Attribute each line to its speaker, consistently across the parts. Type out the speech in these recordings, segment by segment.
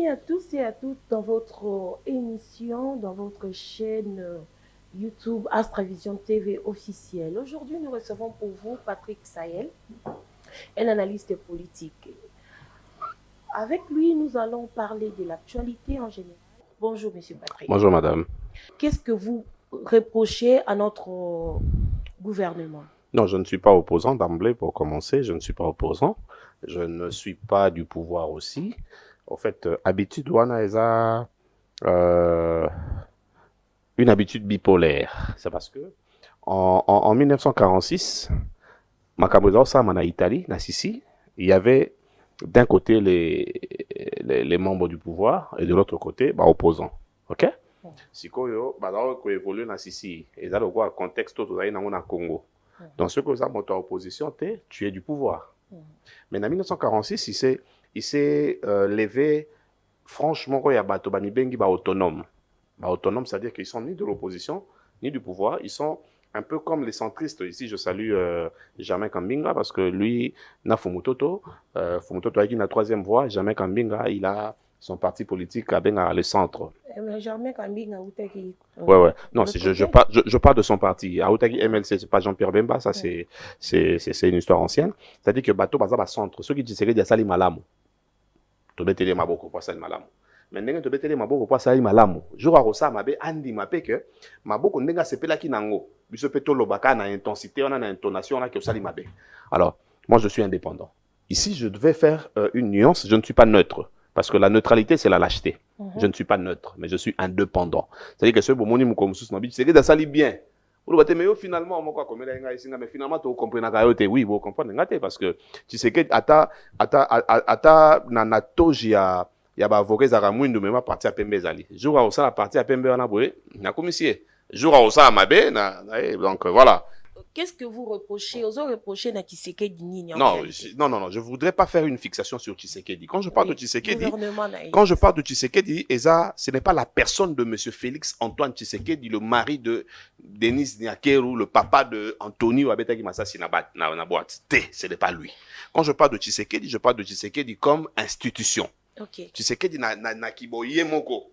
Speaker 1: Bienvenue à tous et à toutes dans votre émission, dans votre chaîne YouTube Astravision TV officielle. Aujourd'hui, nous recevons pour vous Patrick Sahel, un analyste politique. Avec lui, nous allons parler de l'actualité en général. Bonjour, Monsieur Patrick.
Speaker 2: Bonjour, madame.
Speaker 1: Qu'est-ce que vous reprochez à notre gouvernement?
Speaker 2: Non, je ne suis pas opposant d'emblée pour commencer. Je ne suis pas opposant. Je ne suis pas du pouvoir aussi. En fait, habitude, wana eza une habitude bipolaire. C'est parce que en 1946, Makaboza Osama en Italie, na Sicile, il y avait d'un côté les membres du pouvoir et de l'autre côté, opposants. OK? Sikoyo, bazao ko évoluer na Sicile. Et ça, le contexte tout ça, na Congo. Dans ce que ça monte en opposition, tu es du pouvoir. Mais en 1946, il s'est levé, franchement, il y a Bato Bamibengi autonome. Autonome, c'est-à-dire qu'ils sont ni de l'opposition, ni du pouvoir. Ils sont un peu comme les centristes. Ici, je salue Jamais Kambinga parce que lui, na Fumutoto avec une troisième voie. Jamais Kambinga, il a son parti politique à le centre.
Speaker 1: Jamais Kambinga,
Speaker 2: ouais. Non, je parle de son parti. Aoutagi MLC, c'est pas Jean-Pierre Bemba, ça c'est une histoire ancienne. C'est-à-dire que Bato Baza centre. Ceux qui disent que Sali Malamu. Tobetele Maboko pour Sali Malamu. Mais ndenge tobetele Maboko pour Sali Malamu. Jour à Rosa Mabe Andi Mape que Maboko ndenga sepela ki nango. Biso peto lobaka na intensité, on a na intonation là que Sali Mabe. Alors, moi je suis indépendant. Ici, je devais faire une nuance, je ne suis pas neutre. Parce que la neutralité, c'est la lâcheté. Je ne suis pas neutre, mais je suis indépendant. C'est-à-dire que ce bon c'est que ça lit bien. Mais finalement, mais finalement, tu comprends. Oui, vous comprenez. Parce que tu sais que na toji ya avocat za ramwindu même parti à Pembe zali. Jour à la partie à Pembe on a boé, na commissaire. Jour à ça mabe donc voilà.
Speaker 1: Qu'est-ce que vous reprochez? Vous reprochez à Tshisekedi Nini?
Speaker 2: Non, je voudrais pas faire une fixation sur Tshisekedi. Quand je parle de Tshisekedi, ce n'est pas la personne de M. Félix Antoine Tshisekedi, le mari de Denis Nyakeru, le papa de Anthony Wabetaki Massassi na boîte. Ce n'est pas lui. Quand je parle de Tshisekedi comme institution.
Speaker 1: Okay.
Speaker 2: Tshisekedi na kiboye moko.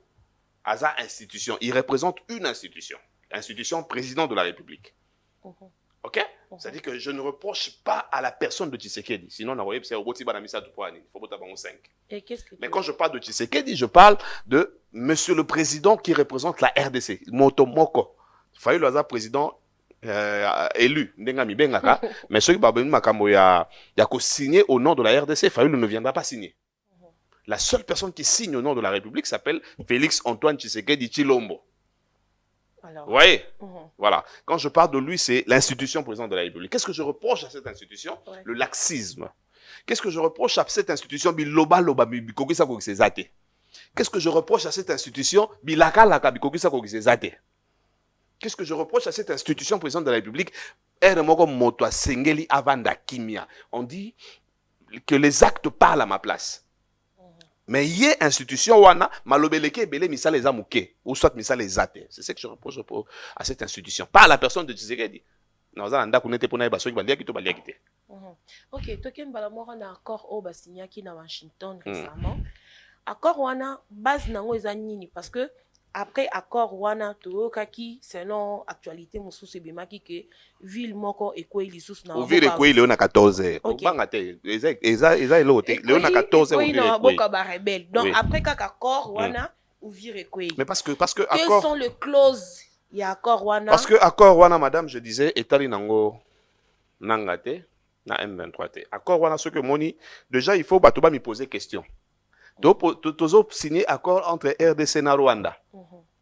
Speaker 2: Aza institution. Il représente une institution. Institution président de la République. Ok? C'est-à-dire que je ne reproche pas à la personne de Tshisekedi. Sinon, on c'est au Botiba Namisa Tupoani. Il faut botter 5. Mais quand je parle de Tshisekedi, je parle de monsieur le président qui représente la RDC. Motomoko. Fayu Loza, président élu. Ndengami Bengaka. Mais ceux qui babenu makambo ya signé au nom de la RDC, Fayu ne viendra pas signer. La seule personne qui signe au nom de la République s'appelle Félix Antoine Tshisekedi Chilombo.
Speaker 1: Alors,
Speaker 2: vous voyez? Voilà. Quand je parle de lui, c'est l'institution présidente de la République. Qu'est-ce que je reproche à cette institution? Le laxisme. Qu'est-ce que je reproche à cette institution? Qu'est-ce que je reproche à cette institution? Qu'est-ce que je reproche à cette institution présidente de la République? On dit que les actes parlent à ma place. Mais il y a institution wana malobeleke belé misal les amouké ou soit misal les athées. C'est ce que je reproche à cette institution. Pas à la personne de Tshisekedi. Non, ça nda kunete pona ba soki balia kito balia kité.
Speaker 1: OK, token balamora na accord au basignaki na Washington récemment. Accord wana base nango eza nini parce que après accord wana toyokaki selon actualité mosusu ebemaki ke ville moko ekoyi lisusu na
Speaker 2: ville ekoyi leo na 14 banga te eza elo te leo na 14
Speaker 1: ville na boka ba rebelle donc après kaka accord wana ouvir ekoyi.
Speaker 2: Mais parce que
Speaker 1: quelles
Speaker 2: accord
Speaker 1: sont les clauses ya accord wana?
Speaker 2: Parce que accord wana madame je disais etali nango nangate na M23 te accord wana ce que moni déjà il faut batuba me poser question. Tozo signé accord entre RDC na Rwanda.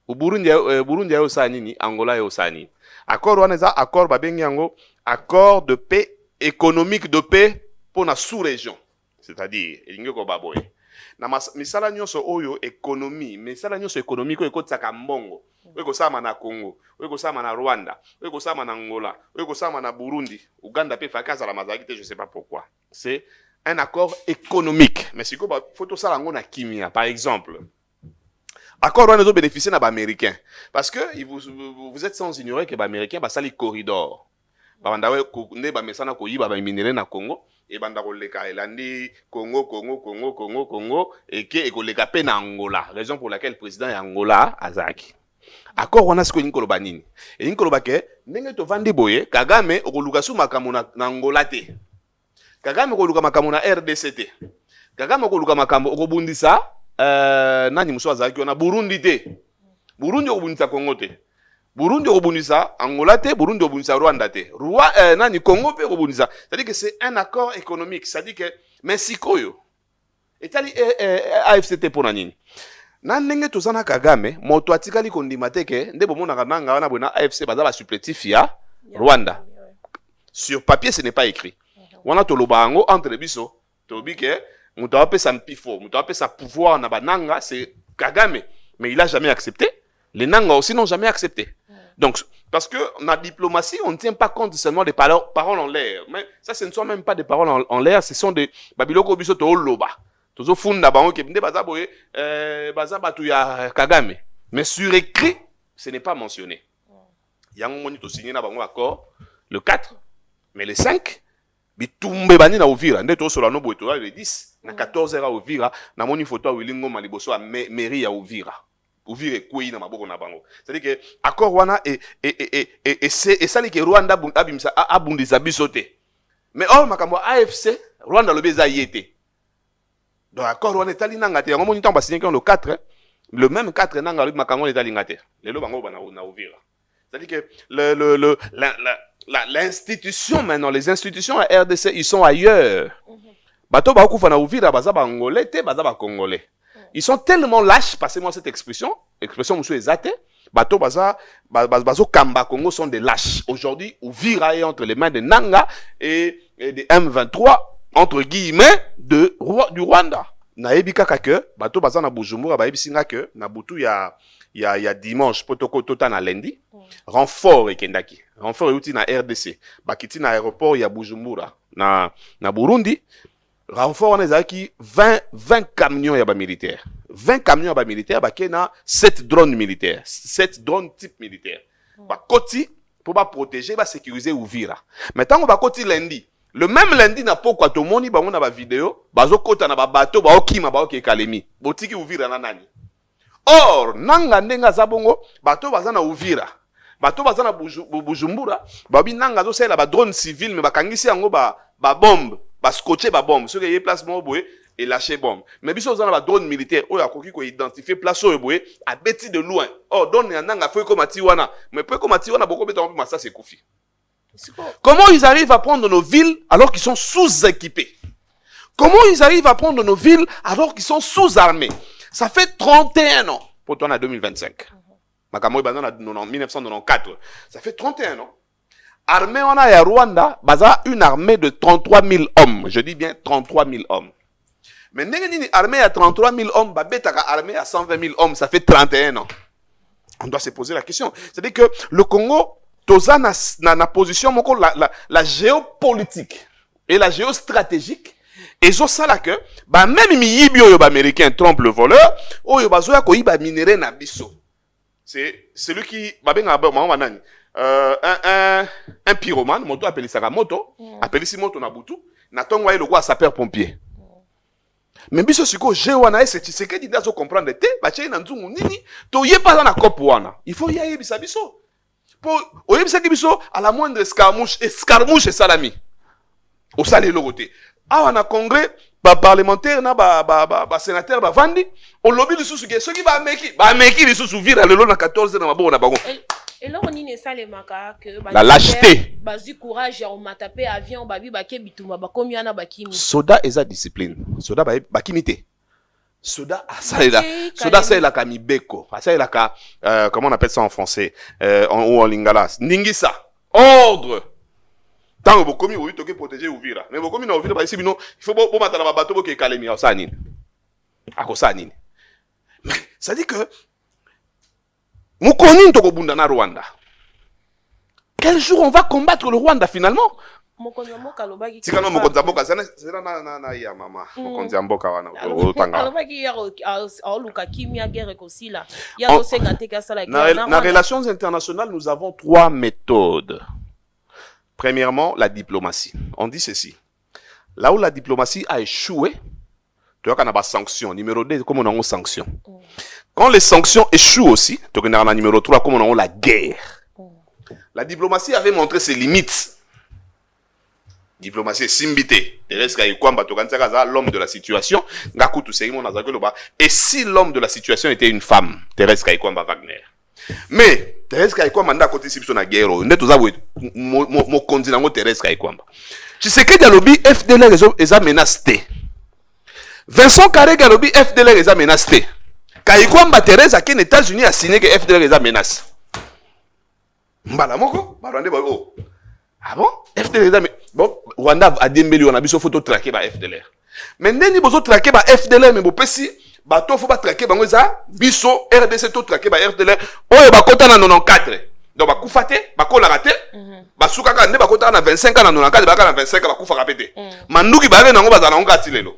Speaker 2: Burundi ya osani Angola ya osani. Accord wana za accord babengi yango accord de paix économique de paix pour la sous-région. C'est-à-dire elingi ko baboye. Na misala nyonso oyo économie, misala nyonso économique ko ekotsaka mbongo. Eko sama na Congo, eko sama na Rwanda, eko sama na Angola, eko sama na Burundi, Uganda pe fakaza la mazakite, je sais pas pourquoi. C'est un accord économique. Mais si il faut tout ça na kimia par exemple. Accord on a bénéficié na ba américain parce que vous êtes sans ignorer que ba américain ba sali corridor. babanda we nde bamesana koyiba baminere na Congo et banda koleka elandi Congo et ekoleka pe na Angola, raison pour laquelle le président ya Angola azaki accord wana siko ninkoloba nini et ninkoloba ke ndenge to vandi boye Kagame okoluka su makambo na Angola te, Kagame okoluka makambo na RDC te, Kagame okoluka makambo okobundisa nani muso azaki na Burundi te, Burundi okobundisa Congo te, Burundi okobundisa Angola te, Burundi okobundisa Rwanda te, nani Congo pe okobundisa. C'est-à-dire que c'est un accord économique, c'est-à-dire que Mexico yo etali AFCT pour nini na ndenge tozana Kagame moto atikali kondima te ke nde bomona kananga wana bona AFC baza ba supplétif ya Rwanda. Sur papier ce n'est pas écrit. Wana toloba ngo entre biso tobi ke moto apesa mpifo, moto apesa pouvoir na bananga c'est Kagame, mais il a jamais accepté. Les Nanga aussi n'ont jamais accepté. Donc, parce que la diplomatie, on ne tient pas compte seulement des paroles en l'air. Mais ça, ce ne sont même pas des paroles en l'air, ce sont des babiloko biso to loba. Tozo funda bango ke binde baza boye baza batu ya Kagame. Mais sur écrit, ce n'est pas mentionné. Yango moni to signé na bango accord le 4, mais le 5 bitumbe bani na Uvira, nde to solo no boye to le 10 na 14h à Uvira, na moni photo a Wilingo maliboso a mairie ya Uvira. Uvira kwei na maboko na bango. C'est-à-dire que accord wana et ça que Rwanda abimsa abundisa bisote. Mais or makambo AFC Rwanda le beza yete. Donc accord wana etali nanga te. Yango moni temps ba signé le 4, le même 4 nanga le makambo etali ngate. Lelo bango bana na Uvira. C'est-à-dire que l'institution maintenant, les institutions à RDC ils sont ailleurs. Bato ba kufa na Uvira baza ba ngolais te baza ba congolais. Ils sont tellement lâches, passez-moi cette expression monsieur Ezate, bato bazo Kamba Congo sont des lâches. Aujourd'hui, Uvira est entre les mains de Nanga et des M23, entre guillemets, du Rwanda. Naebi kaka ke, bato baza na Bujumbura, baebi singa ke, na butu ya dimanche, potoko tota na lundi, renfort et kendaki. Renfort yuti na RDC, bakiti na aéroport ya Bujumbura, na Burundi, renfort on ezaki 20 camions ya ba militaires. 20 camions ya ba militaires bakena 7 drones militaires, 7 drones type militaire. Ba koti pour ba protéger, ba sécuriser Uvira. Maintenant on ba koti lundi. Le même lundi na poko atomoni ba mona ba vidéo, bazo kota na ba bateau ba okima ba okekalemi. Botiki Uvira na nani. Or nanga ndenga zabongo bateau baza na Uvira. Bateau baza na Bujumbura, babi nanga zo sala ba drone civil mais bakangisi yango ba bombe. Ba scotcher ba bombe, ceux qui y place mo boye et lâcher bombe. Mais biso za na ba drone militaire, oyo akoki ko identifier place oyo boye a beti de loin. Oh donne nanga feu comme atiwana, mais peu comme atiwana boko beta mpa ça c'est koufi. Comment ils arrivent à prendre nos villes alors qu'ils sont sous-équipés? Comment ils arrivent à prendre nos villes alors qu'ils sont sous-armés? Ça fait 31 ans pour toi en 2025. Makamoi banana en 1994. Ça fait 31 ans. Armée on a à Rwanda, baza une armée de 33 000 hommes. Je dis bien 33 000 hommes. Mais une armée à 33 000 hommes, babeta armée à 120 000 hommes, ça fait 31 ans. On doit se poser la question. C'est-à-dire que le Congo, toza na position la géopolitique et la géostratégique. Et ça là que, même mi oyo américain trompe le voleur, oyo bazoya ko iba minéré na biso. C'est celui qui babenga manani. Un pyromane, moto appelle ça moto, appelle si moto na butu, na tongo le quoi sapeur pompier. Mais biso siko je wana c'est ce que dit dazo comprendre te, ba tché na nzungu nini, to yé pas na kopo wana. Il faut y aller bisa biso. Pour oyebisa ki biso à la moindre escarmouche et salami. Au salé logoté. Ah na congrès ba parlementaire na ba sénateur ba vandi, on lobby le sous ce qui ba meki le sous vira le long na 14 na mabo na bango.
Speaker 1: Et là, on y a que
Speaker 2: la lâcheté.
Speaker 1: Bazu courage, on m'a tapé avion, babi baké bituma, bakomi ana bakimi.
Speaker 2: Soda est sa discipline. Soda bakimité. Soda ça est là. Soda c'est la kamibeko. Ça est la ka comment on appelle ça en français ou en lingala. Ningisa. Ordre. Tant que bokomi oui toke protéger Uvira. Mais bokomi na Uvira ba ici bino, il faut bo matala ba bateau bo ke kalemi ça nini. Akosa nini. Mais ça dit que Mukoni Ntokobunda na Rwanda. Quel jour on va combattre le Rwanda finalement? Tikana Mokonzamboka c'est na ya mama. Mokonzamboka wana otanga.
Speaker 1: Alobaki ya oluka kimia guerre kosila. Ya osenga teka sala
Speaker 2: na relations internationales nous avons 3 méthodes. Premièrement, la diplomatie. On dit ceci. Là où la diplomatie a échoué, tu vois qu'on a des sanctions. Numéro 2, comme on a une sanction. Quand les sanctions échouent aussi, tu vois qu'on a numéro 3, comme on a la guerre. La diplomatie avait montré ses limites. Diplomatie simbité. L'homme de la situation. Et si l'homme de la situation était une femme, Thérèse Kaikwamba Wagner. Mais Thérèse Kaikwamba n'a côté si na guerre. On est tous mon continent Thérèse Kaikwamba. Tu sais que Galobi FDLR est menacé. Vincent Carré Galobi FDLR est menacé. Kaikwamba Thérèse à qui les États-Unis a signé que FDLR est menacé. Mbala moko, barande ba oh. Ah bon? FDLR bon, Rwanda a 10 millions, on a vu photo traqué par FDLR. Mais n'est-ce pas traqué par FDLR, mais bon, si, bateau faut pas traquer, bah, ça, biso, RDC tout traqué par FDLR, oh, bah, kota na 94. Donc, bah, koufate, bah, kola raté, bah, soukaka, ne, bah, kota na 25 ans, na 94, bah, na 25 ans, bah, koufa rapété. Mandouki, bah, na, bah, na, tilelo.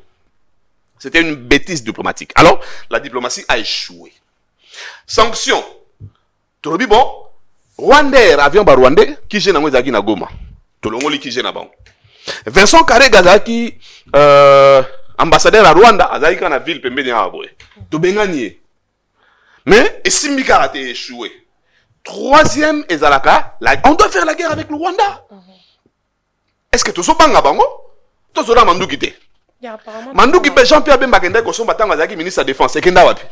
Speaker 2: C'était une bêtise diplomatique. Alors, la diplomatie a échoué. Sanction. Tolobi, bon, Rwandais, avion, bah, Rwandais, qui gêne en Zaki na Goma. Tolongoli qui gêne avant. Vincent Carré Gazaki, ambassadeur à Rwanda, Azaki dans la ville, peut m'aider à abouer. To bengani. Mais, et si Mika a été échoué. Troisième, Ezalaka, on doit faire la guerre avec le Rwanda. Est-ce que tu es banga bango? Tu es Mandou Kité. Mandou Kité, Jean-Pierre Bembakende, qui sont battants Azaki, ministre de la Défense, et Kenda Wapi.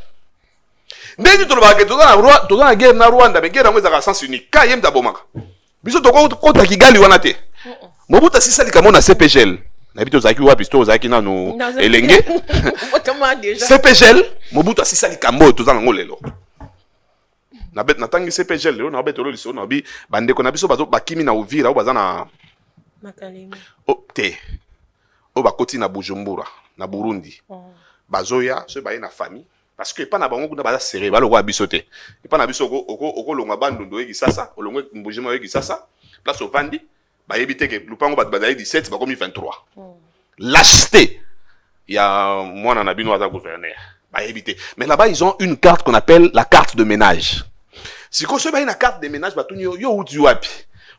Speaker 2: Dès que tu es dans la guerre na Rwanda, mais guerre dans le sens unique. Kayem Dabomaka. Biso to kota Kigali wana te. Mobuta sisa likamona CPGL. Nabito zaki wapi to zaki nanu elenge. CPGL, Mobuta sisa likambo to za ngolelo. Na bet natangi CPGL leo na beto lo liso na bi bande ko na biso bazo bakimi na Uvira o bazana
Speaker 1: Makalemi.
Speaker 2: O te. O bakoti na Bujumbura, na Burundi. Bazoya, so ba na famille. Parce que pas na bango kuna baza serré ba lo kwa bisote. Et pas na biso oko longa bandondo eki sasa, olongwe mbujima eki sasa. Place au Vandi, ba éviter que lupango ba 17 ba comme 23. Lâcheté. Il y a moi na bino aza gouverneur. Ba éviter. Mais là-bas ils ont une carte qu'on appelle la carte de ménage. Si ko so ba une carte de ménage ba tunyo yo uti wapi.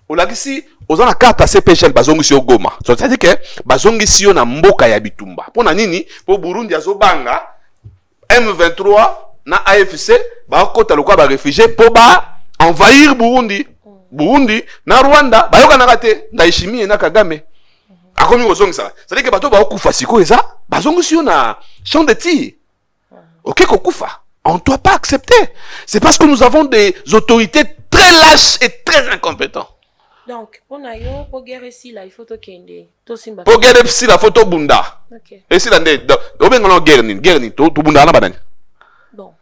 Speaker 2: Olakisi oza na carte à CPGL bazongi si Goma. So ça veut dire que bazongi si yo na mboka ya bitumba. Pona nini? Po Burundi azobanga M23 na AFC ba kota lokwa ba réfugié po ba envahir Burundi. Burundi na Rwanda ba yoka na kate Ndayishimiye na Kagame. Akomi kozongisa. C'est-à-dire que bato ba okufa siko eza bazongi si yo na champ de tir. OK kokufa. On ne doit pas accepter. C'est parce que nous avons des autorités très lâches et très incompétentes.
Speaker 1: Donc, pour guerre ici, là, il faut que tu
Speaker 2: pour guerre ici, la photo bunda.
Speaker 1: Ok.
Speaker 2: Et si la guerre ni, tout bunda na banani.
Speaker 1: Bon.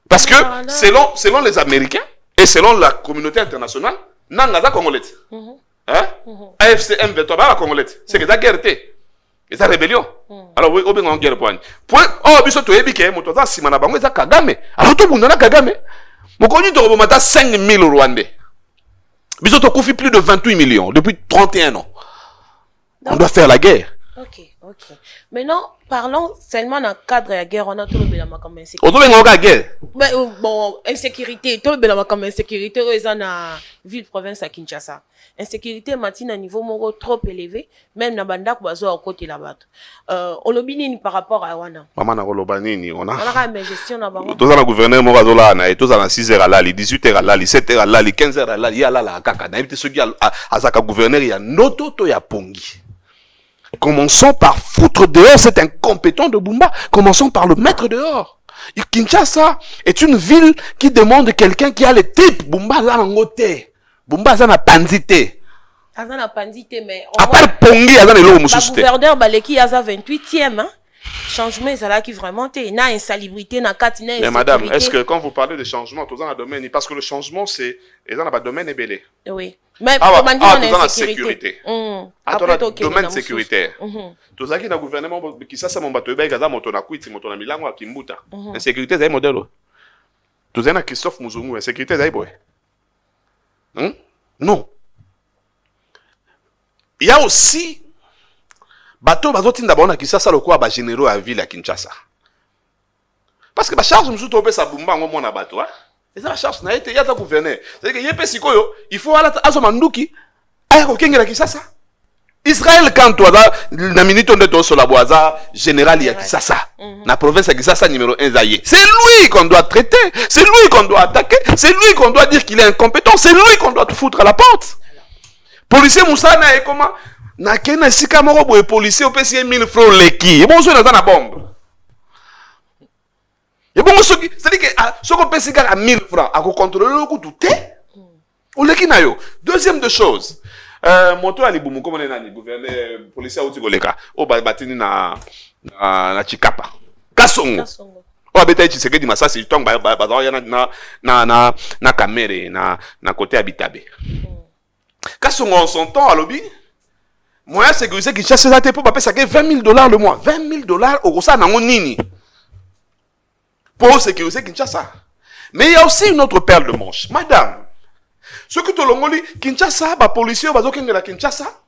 Speaker 2: Parce que selon les Américains et selon la communauté internationale, nanga congolais. Hein? AFC M23 ba congolais. C'est que la guerre était. Et ça rébellion. Alors oui, on en guerre point. Oh biso to ebike moto za sima na bango za Kagame. Alors tout bunda na Kagame. Mokoni to bomata 5000 Rwandais. Biso to koufi plus de 28 millions depuis 31 ans. On doit faire la guerre.
Speaker 1: Ok. Maintenant, parlons seulement dans le cadre de la guerre. On a tout le bénama comme insécurité.
Speaker 2: On doit la guerre.
Speaker 1: Mais bon, insécurité. Tout le bénama comme insécurité. Ils ont la ville-province à Kinshasa. Insécurité, matin, à niveau moro trop élevé. Même dans Banda, Kouazo, à côté là-bas. On l'obéit par rapport à Wana.
Speaker 2: Maman, on a
Speaker 1: on a une gestion là-bas.
Speaker 2: Tous les gouverneurs Morazo là, et tous à 6h à l'ali, 18h à l'ali, 7h à l'ali, 15h à l'ali, il y a là la kaka. N'importe ce qui a Zaka gouverneur, il y a Noto ya Pongi. Commençons par foutre dehors cet incompétent de Bumba. Commençons par le mettre dehors. Kinshasa est une ville qui demande quelqu'un qui a les types. Bumba là en côté. Bumba ça n'a pandité.
Speaker 1: Ça n'a pandité mais.
Speaker 2: À part Pongi, ça n'a l'eau moussouste.
Speaker 1: Le gouverneur Baleki a 28e hein. Changement c'est là qui vraiment t'es na insalubrité na katina.
Speaker 2: Mais madame, est-ce que quand vous parlez de changement, tout dans le domaine, parce que le changement c'est et dans le domaine est belé.
Speaker 1: Oui. Mais
Speaker 2: tout dans la sécurité. Dans le domaine sécuritaire. Tout ça qui dans le gouvernement qui ça mon bateau ben gaza moto na kuiti moto na milango à Kimbuta. Insécurité c'est modèle. Tout ça na Christophe Muzungu, insécurité c'est boy. Non. Il y a aussi bateau bazoti ndabona Kinshasa lokwa ba généraux à ville à Kinshasa. Parce que ba charge musu to pesa bumba ngo mona bateau hein. Et ça la charge na été ya ta gouverneur. C'est-à-dire que yepesi koyo, il faut ala azo manduki aya kokengela Kinshasa. Israël quand toi na minute on est sur la boisa général ya Kinshasa. Na province ya Kinshasa numéro 1 zaye. C'est lui qu'on doit traiter, c'est lui qu'on doit attaquer, c'est lui qu'on doit dire qu'il est incompétent, c'est lui qu'on doit te foutre à la porte. Policier Moussa na e comment na kena sika moko boye policier opesi 1000 francs leki. Et bon so na bombe. Et bon c'est-à-dire que ce qu'on pèse à 1000 francs à contrôler le coup tout est. Ou leki na yo. Deuxième de choses. Moto ali bumu comme on est nani gouverneur policier au Tigoleka o batini na Chikapa Kasongo o abeta Tshisekedi Masasi tong ba na Kamere na côté Habitabe Kasongo en son temps à lobby moyen sécurité qui chasse la tête pour payer ça $20,000 le mois $20,000 au ça nango nini pour sécuriser Kinshasa. Mais il y a aussi une autre perle de manche, madame. Ce que tu as Kinshasa, les policiers, les Kinshasa,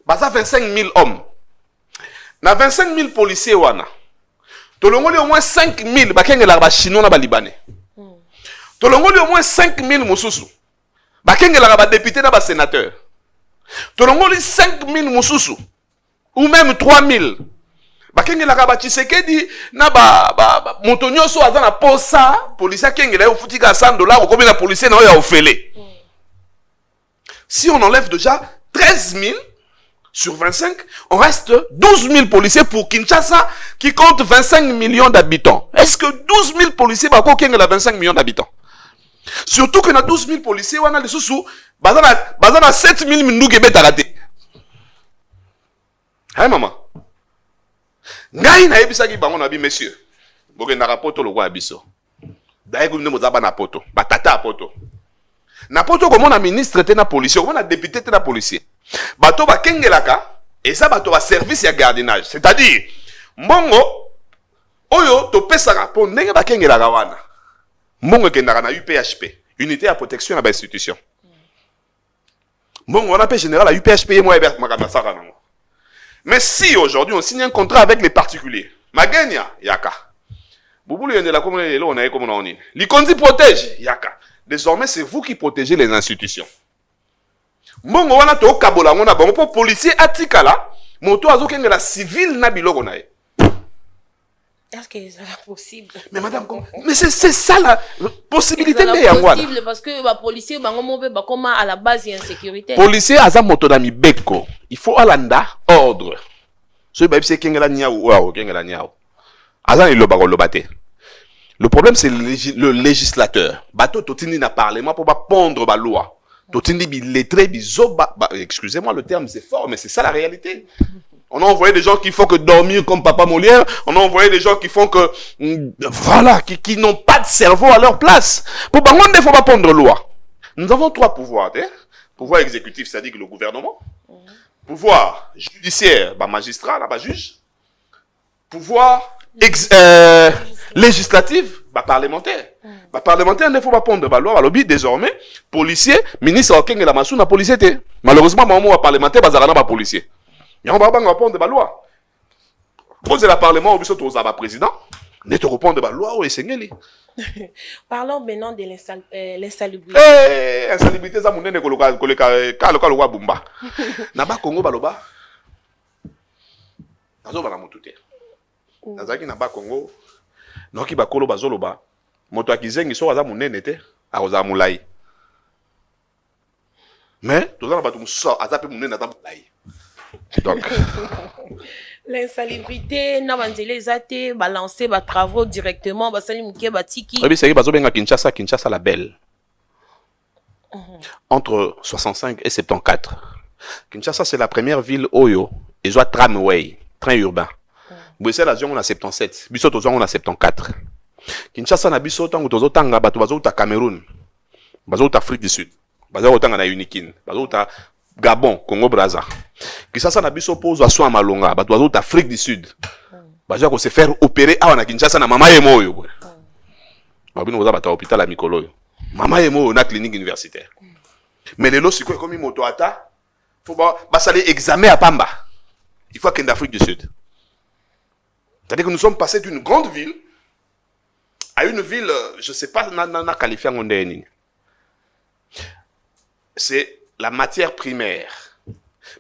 Speaker 2: ils 25 000 hommes. Dans 25 000 policiers, tu as au moins 5 000 les Chinois et les Libanais. Tu as au moins 5 000 Moussoussou. Les députés et les sénateurs. Tu as 5 000 Moussoussou. Ou même 3 000. Bakengela ka Tshisekedi na motonyo so azana posa policier kengela yo futika $100 ko combien la policier na yo ofele. Si on enlève déjà 13 000 sur 25, on reste 12 000 policiers pour Kinshasa qui compte 25 millions d'habitants. Est-ce que 12 000 policiers bako kengela 25 millions d'habitants? Surtout que na 12 000 policiers wana les sous bazana 7 000 minduke betarate. Hey maman. Ngai na ebisaki bango na bi messieurs. Boke na rapoto lo kwa biso. Daye ko ndemo zaba na poto, batata a poto. Na poto ko mona ministre te na policier, ko mona député te na policier. Bato ba kengelaka et ça bato ba service ya gardiennage, c'est-à-dire mbongo oyo to pesaka po ndenge ba kengelaka wana. Mbongo kendaka na UPHP, unité à protection na ba institution. Mbongo on appelle général à UPHP moi Hebert Makabasaka nango. Mais si aujourd'hui on signe un contrat avec les particuliers, Magenia, Yaka. Boubou le la commune on a comme on est. L'Ikondi protège, Yaka. Désormais, c'est vous qui protégez les institutions. Mbongo wana to kabola ngona bon pour policier atikala, moto azokenga la civile na biloko na ye.
Speaker 1: Est-ce que c'est possible?
Speaker 2: Mais madame, mais c'est ça la possibilité de
Speaker 1: c'est possible parce que les policiers comme à la base il y a insécurité.
Speaker 2: Policier aza moto na mibeko. Il faut alanda ordre. Ce baby c'est kengela niao ou kengela niao. Aza ni loba lobate. Le problème c'est le législateur. Bato totini na parlement pour pas pondre ba loi. Totini bi lettré bi zoba. Excusez-moi le terme c'est fort mais c'est ça la réalité. On a envoyé des gens qui font que dormir comme Papa Molière. On a envoyé des gens qui font que... Voilà, qui n'ont pas de cerveau à leur place. Pour Bangon, il ne faut pas prendre loi. Nous avons 3 pouvoirs. Pouvoir exécutif, c'est-à-dire le gouvernement. Pouvoir judiciaire, magistrat, juge. Pouvoir législatif, parlementaire. Parlementaire, il ne faut pas prendre la loi. Désormais, policier, ministre, la massou, na policier. Malheureusement, maman, parlementaire, bazarana, policier. Et on va répondre de la loi. Posez le Parlement au biseau aux président. Ne te répondre de la loi ou les
Speaker 1: Parlons maintenant de l'insalubrité.
Speaker 2: Insalubrité, ça m'a dit que le bumba. Naba Congo baloba. Nazo bala motute. Nazaki naba Congo. Noki bakolo bazoloba. Moto akizengi so aza munene te, akoza mulai. Mais tout ça na batu musa azape munene ata mulai. Donc,
Speaker 1: l'insalubrité, les athées, balancer, travaux directement,
Speaker 2: oui, c'est que Kinshasa, Kinshasa la belle. Entre 65 et 74. Kinshasa, c'est la première ville Oyo, et soit tramway, train urbain. Bruxelles, on a 77. Bissot, on a 74. Kinshasa, na Bissot, on a Tanga, Bazo, Cameroun, Bazo, Afrique du Sud, Bazo, Tanga, Unikin, Bazo, Gabon, Congo, Brazza. Kinshasa na biso pose à soi malonga, ba tozo d'Afrique du Sud. Ba ja ko se faire opérer à na Kinshasa na mama yemo yo. Ba bino za ba ta hôpital à Mikolo yo. Mama yemo na clinique universitaire. Mais les lots c'est comme moto ata, faut ba saler examen à Pamba. Il faut qu'en Afrique du Sud. C'est-à-dire que nous sommes passés d'une grande ville à une ville, je sais pas na qualifié en ndeni. C'est la matière primaire.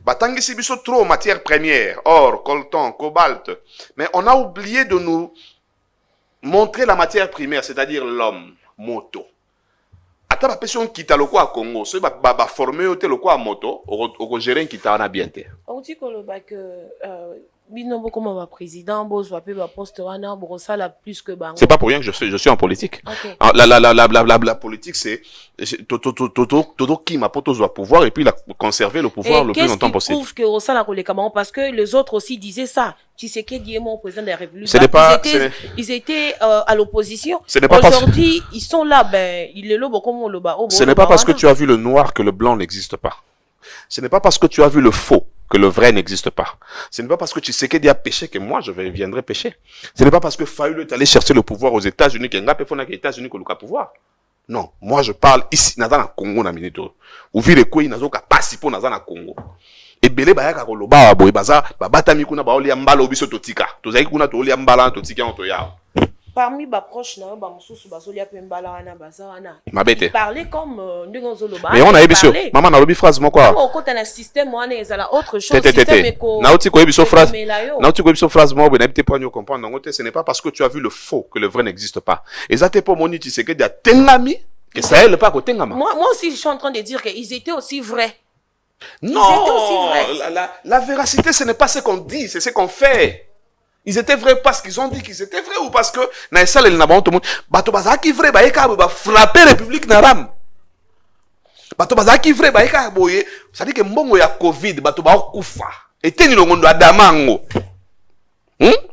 Speaker 2: Batangisi biso trop matière première, or, coltan, cobalt. Mais on a oublié de nous montrer la matière primaire, c'est-à-dire l'homme, moto. Ata ba person kita loko a Congo, so ba former ote loko a moto, o gérer kita na bien te.
Speaker 1: On dit que le bac binombo comme un président, boss va payer poste wana brossa la plus que bango.
Speaker 2: C'est pas pour rien que je suis en politique.
Speaker 1: Okay.
Speaker 2: La politique c'est toto qui m'a poto doit pouvoir et puis la conserver le pouvoir le plus longtemps possible.
Speaker 1: Qu'est-ce qui prouve que Rossa la Kolekama, parce que les autres aussi disaient ça. Tshisekedi est mon président de la République. Ils étaient à l'opposition. Aujourd'hui, ils sont là, ben il est là comme le bas.
Speaker 2: Ce n'est pas parce que tu as vu le noir que le blanc n'existe pas. Ce n'est pas parce que tu as vu le faux que le vrai n'existe pas. Ce n'est pas parce que tu sais qu'il y a péché que moi je viendrai pécher. Ce n'est pas parce que Fayulu est allé chercher le pouvoir aux États-Unis que Ngapé fona que les États-Unis que le pouvoir. Non, moi je parle ici dans le Congo na minito. Ou vire quoi nazo ka passer pour dans le Congo. Et belé ba yaka ko loba boy baza ba batami kuna ba oli ambala obiso totika. Tozaki kuna to oli ambala totika on to ya.
Speaker 1: Parmi les proches, il parlait comme Ndengozoloba.
Speaker 2: Mais on a ébiso. Maman na lobi phrase moi quoi.
Speaker 1: Quand on a un système, on a autre chose.
Speaker 2: Nauti ko ébiso phrase. Nauti ko ébiso phrase moi, on a pas nous comprendre. Ce n'est pas parce que tu as vu le faux que le vrai n'existe pas. Et ça t'es pas moni, tu sais que dia tengami que ça elle pas côté ngama.
Speaker 1: Moi aussi je suis en train de dire qu'ils étaient aussi vrais.
Speaker 2: Non. La véracité ce n'est pas ce qu'on dit, c'est ce qu'on fait. Ils étaient vrais parce qu'ils ont dit qu'ils étaient vrais ou parce que na esale le nabon tout le monde bato bazaki vrai ba eka ba frapper république na ram bato bazaki vrai ba eka boye ça dit que mbongo ya covid bato ba kufa eteni longondo adamango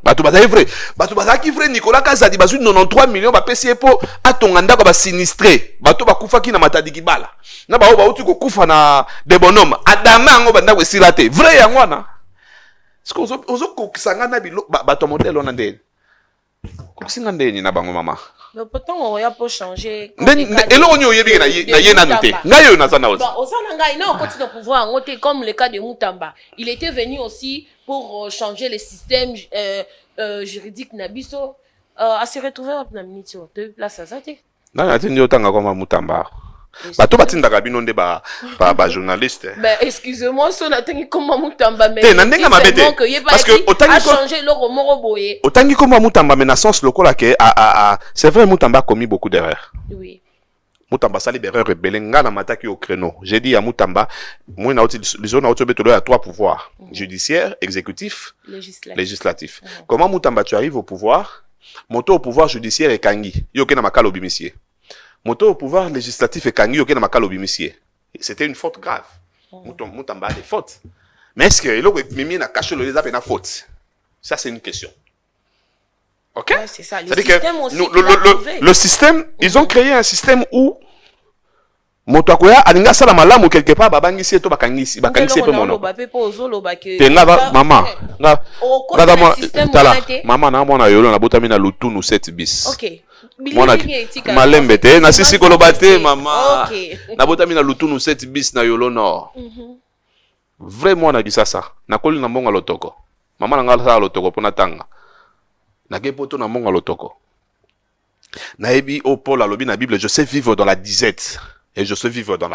Speaker 2: bato bazaki vrai Nicolas Kazadi bazu 93 millions ba pesi po atonga ndako ba sinistré bato ba kufa ki na matadiki bala na ba uti ko kufa na de bonhomme adamango banda ko silate vrai yango wana. Est-ce que vous avez un modèle on a des ni na bango mama.
Speaker 1: Mais pourtant on va pas changer.
Speaker 2: Et là on y est bien na yena noté. Ngayo na zana aussi.
Speaker 1: Bon, osana ngai na on continue pouvoir ngote comme le cas de Mutamba. Il était venu aussi pour changer le système juridique na biso à se retrouver na minute de place à ça.
Speaker 2: Na atindi otanga comme Mutamba. Bato batindaka bino nde ba journaliste.
Speaker 1: Ben excusez-moi, so natangi comme Mutamba mais
Speaker 2: ndenga mabete parce que
Speaker 1: a changé le romoro boye.
Speaker 2: Otangi comme Mutamba mais na sens lokola ke c'est vrai Mutamba a commis beaucoup d'erreurs.
Speaker 1: Oui.
Speaker 2: Mutamba sali d'erreurs belenga na mataki au créneau. J'ai dit à Mutamba, moi na les on a autobetolo à trois pouvoirs, judiciaire, exécutif, législatif. Comment Mutamba tu arrives au pouvoir? Moto au pouvoir judiciaire et kangi. Yo ke na makalo bimisier. Moto au pouvoir législatif et kangi yoke na makalo bimisier. C'était une faute grave. Mutamba a des fautes. Mais est-ce que mimi na caché le les na faute? Ça c'est une question. OK?
Speaker 1: Ouais, c'est ça.
Speaker 2: Le système, ils ont créé un système où moto akoya alinga sala malamu quelque part babangisi to bakangisi pe mono. Maman. Maman na mona yolo na botami na lutunu 7 bis.
Speaker 1: OK.
Speaker 2: Malembe te na sisi koloba te mama na botami na lutunu 7 bis na yolo nord. Vraiment na gisasa na koli na mbonga lotoko mama na ngala sa lotoko pona tanga na kepoto na mbonga lotoko na ebi au Paul alobi na Bible je sais vivre dans la disette et je sais vivre dans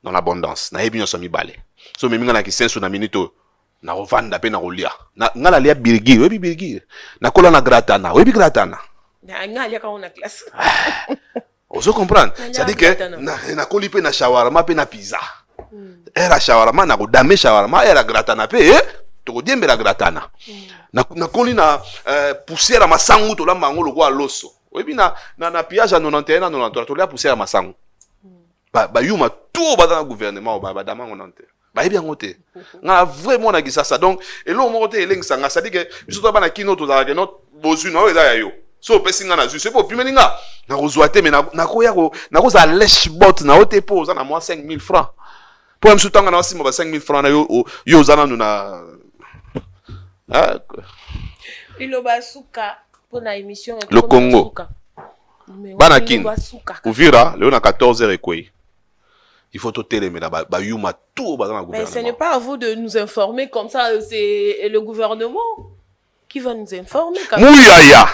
Speaker 2: l'abondance na ebi nyoso mibale so meminga na kisensu na minito na rovanda pe na rolia na ngala lia birgi webi birgi na kola na gratana webi gratana
Speaker 1: ngalia ka on a classe.
Speaker 2: Ozo comprendre ça dit que na koli pe na shawarma pe na pizza era shawarma na ko dame shawarma era gratana pe to ko diembela gratana na koli na poussière masangu to la mango lo kwa loso webi na piage à 91 na 93 to la poussière masangu ba yuma tout ba dans le gouvernement ba dama 91 ba bien ngote nga vraiment na gisasa donc et lo mo te eleng sanga ça dit que biso to ba na kino to za que notre bozu na eza yo so pesinga na zu c'est pour pimeni nga na kozwate mais na koya ko na koza lèche bot na ote po za na moi 5000 francs pour me soutanga na aussi mo ba 5000 francs na yo za na nuna
Speaker 1: iloba suka pour na émission
Speaker 2: le Congo Banakin Uvira le na 14h ekoi il faut tout télémer là ba yuma tout ba dans le gouvernement.
Speaker 1: Mais ce n'est pas à vous de nous informer comme ça, c'est le gouvernement qui va nous informer quand même.
Speaker 2: Mouyaya.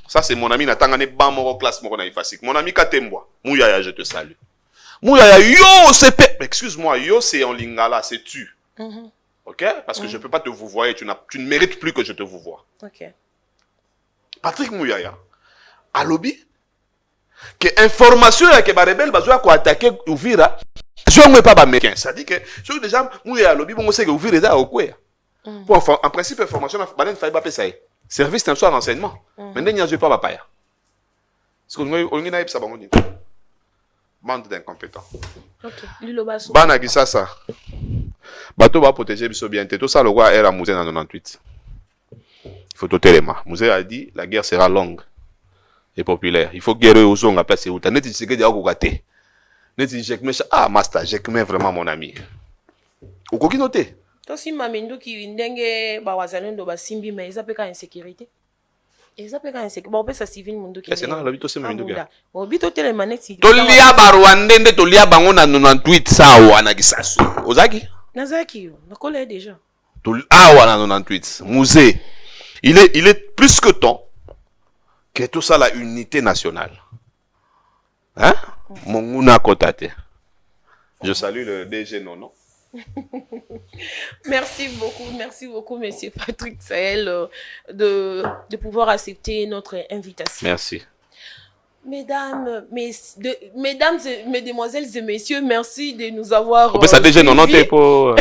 Speaker 2: Ça c'est mon ami Natangane Bamoro classe mon ifasik. Mon ami Katembwa. Mouyaya, je te salue. Mouyaya, yo, c'est excuse-moi, yo, c'est en lingala, c'est tu. Ok? Parce que je ne peux pas te vous voir, tu ne mérites plus que je te vous vois.
Speaker 1: Ok.
Speaker 2: Patrick Mouyaya, à lobby, que information que les rebelles vont attaquer Ouvira, je ne pas américain. Ça dit que, je déjà, Mouyaya à lobby, bon, c'est que Ouvira est au quoi. En principe, information, il ne fallait pas ça. Service d'un soir renseignement. Mais il n'y a pas papa. Parce qu'on a ça, bande d'incompétents.
Speaker 1: Ok.
Speaker 2: Bana Gisasa. Bateau va protéger biso bien. Tout ça, le roi est à Mouzé en 98. Il faut tout élément. Mouzé a dit la guerre sera longue et populaire. Il faut guérir aux gens à place où tu as net dit que tu as dit. Net dit ah master, j'ai vraiment mon ami. Ou quoi qui noté?
Speaker 1: Toi si mamendo qui ndenge ba wazalendo ba simbi mais ils appellent insécurité. Ils appellent insécurité. Bon peut ça civil mundo qui.
Speaker 2: C'est non la vie to mamendo bien.
Speaker 1: Bon bito tele maneti.
Speaker 2: To lia barwande nde to lia bango na 98 sawa na Gisasu. Ozaki?
Speaker 1: Nazaki, on connaît déjà.
Speaker 2: To awa na 98. Mouzé. Il est plus que temps que tout ça la unité nationale. Hein? Monguna Kotate. Je salue le DG Nono.
Speaker 1: Merci beaucoup, monsieur Patrick Sahel, de pouvoir accepter notre invitation.
Speaker 2: Merci.
Speaker 1: Mesdames, mesdemoiselles et messieurs, merci de nous avoir.
Speaker 2: On peut ça DG Nono pour.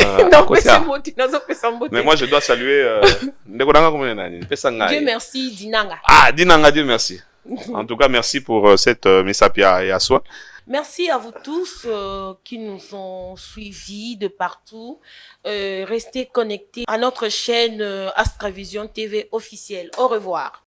Speaker 1: Mais
Speaker 2: moi, je dois saluer.
Speaker 1: Dieu merci, Dinanga.
Speaker 2: Ah, Dinanga, Dieu merci. En tout cas, merci pour cette Messapia et à soi.
Speaker 1: Merci à vous tous qui nous ont suivis de partout. Restez connectés à notre chaîne Astravision TV officielle. Au revoir.